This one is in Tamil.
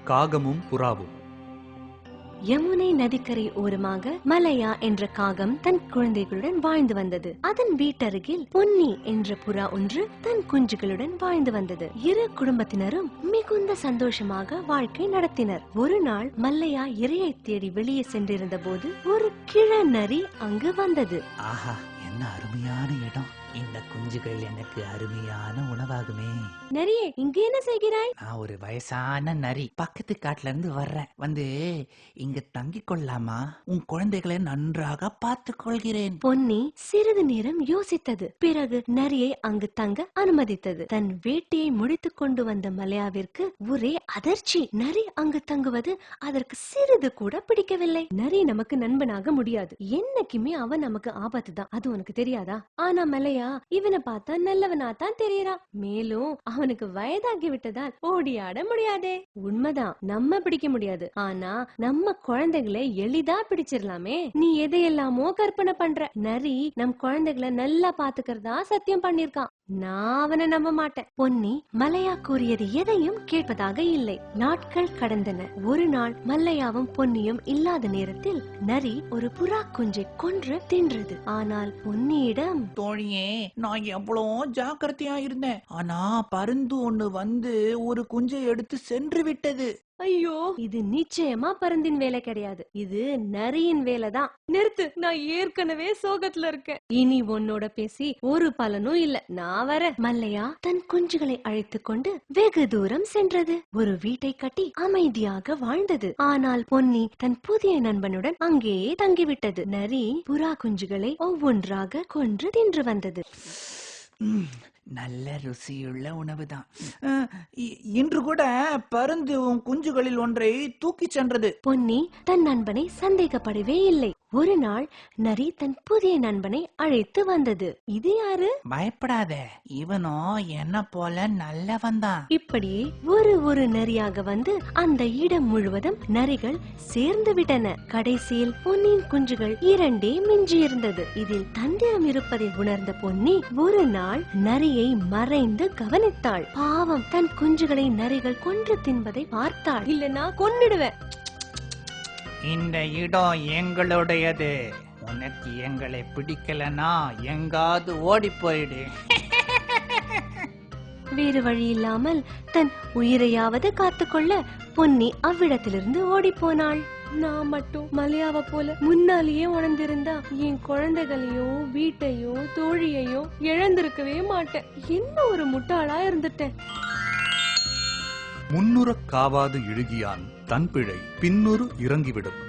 காகமும் புறாவும். யமுனை நதிக்கரை ஓரமாக மலையா என்ற காகம் தன் குழந்தைகளுடன் வாழ்ந்து வந்தது. அதன் வீட்டருகில் பொன்னி என்ற புறா ஒன்று தன் குஞ்சுகளுடன் வாழ்ந்து வந்தது. இரு குடும்பத்தினரும் மிகுந்த சந்தோஷமாக வாழ்க்கை நடத்தினர். ஒரு நாள் மல்லையா இரையை தேடி வெளியே சென்றிருந்த போது ஒரு கிழநரி அங்கு வந்தது. ஆஹா, என்ன அருமையான இடம்! இந்த குஞ்சுகள் எனக்கு அருமையான உணவாகுமே. நரியே, இங்க என்ன செய்கிறாய்? நான் ஒரு வயசான நரி, பக்கத்து காட்டுல இருந்து வர்றேன். வந்து இங்க தங்கிக் கொள்ளலாமா? உன் குழந்தைகளை நன்றாக பார்த்துக் கொள்கிறேன். பொன்னி சிறிது நேரம் யோசித்தது. பிறகு நரியை அங்கு தங்க அனுமதித்தது. தன் வேட்டையை முடித்துக் கொண்டு வந்த மலையாவிற்கு ஒரே அதிர்ச்சி. நரி அங்கு தங்குவது அதற்கு சிறிது கூட பிடிக்கவில்லை. நரி நமக்கு நண்பனாக முடியாது, என்னைக்குமே அவன் நமக்கு ஆபத்து தான், அது உனக்கு தெரியாதா? ஆனா மலையா இவனை பார்த்தா நல்லவனாத்தான் தெரியறா. மேலும் அவனுக்கு வயதாகி விட்டதால் ஓடி ஆட முடியாதே. உண்மைதான், நம்ம பிடிக்க முடியாது, ஆனா நம்ம குழந்தைகளை எளிதா பிடிச்சிடலாமே. நீ எதையெல்லாமோ கற்பனை பண்ற. நரி நம் குழந்தைகளை நல்லா பாத்துக்கிறதா சத்தியம் பண்ணிருக்கான். நான் அவனை நம்ப மாட்டேன். பொன்னி மல்லையா கூறியது எதையும் கேட்பதாக இல்லை. நாட்கள் கடந்தன. ஒரு நாள் மல்லையாவும் பொன்னியும் இல்லாத நேரத்தில் நரி ஒரு புறா குஞ்சை கொன்று தின்றது. ஆனால் பொன்னியிடம், தோழியே, நான் எவ்வளோ ஜாக்கிரதையா இருந்தேன், ஆனா பருந்து ஒண்ணு வந்து ஒரு குஞ்சை எடுத்து சென்று விட்டது. ஐயோ, இது நிச்சயமா பருந்தின் வேலை கிடையாது, இது நரியின் வேலைதான். நிறுத்து, நான் ஏற்கனவே சோகத்துல இருக்கேன். இனி உன்னோட பேசி ஒரு பலனும் இல்ல, நான் வர. மல்லையா தன் குஞ்சுகளை அழைத்துக் கொண்டு வெகு தூரம் சென்றது. ஒரு வீட்டை கட்டி அமைதியாக வாழ்ந்தது. ஆனால் பொன்னி தன் புதிய நண்பனுடன் அங்கேயே தங்கிவிட்டது. நரி புறா குஞ்சுகளை ஒவ்வொன்றாக கொன்று தின்று வந்தது. நல்ல ருசியுள்ள உணவுதான். இன்று கூட பருந்து உன் குஞ்சுகளில் ஒன்றை தூக்கி சென்றது. பொன்னி தன் நண்பனை சந்தேகப்படவே இல்லை. ஒரு நாள் நரி தன் புதிய நண்பனை அழைத்து வந்தது. இது யாரு? பயப்படாத, இவனோ என்ன போல நல்லவன் தான். இப்படியே ஒரு நரியாக வந்து அந்த இடம் முழுவதும் நரிகள் சேர்ந்து விட்டன. கடைசியில் பொன்னியின் குஞ்சுகள் 2 மிஞ்சி இருந்தது. இதில் தந்திரம் இருப்பதை உணர்ந்த பொன்னி ஒரு நாள் நரியை மறைந்து கவனித்தாள். பாவம், தன் குஞ்சுகளை நரிகள் கொன்று தின்பதை பார்த்தாள். இல்லனா கொன்னிடுவேன். இந்த இடம் எங்களுடையது, உனக்கு எங்களை பிடிக்கலனா எங்காவது ஓடி போயிடு. வேறு வழி இல்லாமல் தன் உயிரையாவது காத்துக்கொள்ள பொன்னி அவ்விடத்திலிருந்து ஓடி போனாள். நான் மட்டும் மலையாவ போல முன்னாலேயே உணர்ந்திருந்தா என் குழந்தைகளையும் வீட்டையும் தோழியையும் இழந்திருக்கவே மாட்டேன். என்ன ஒரு முட்டாளா இருந்துட்டேன். முன்னுறக் காவாது இழுகியான் தன் பிழை பின்னுறு இறங்கிவிடும்.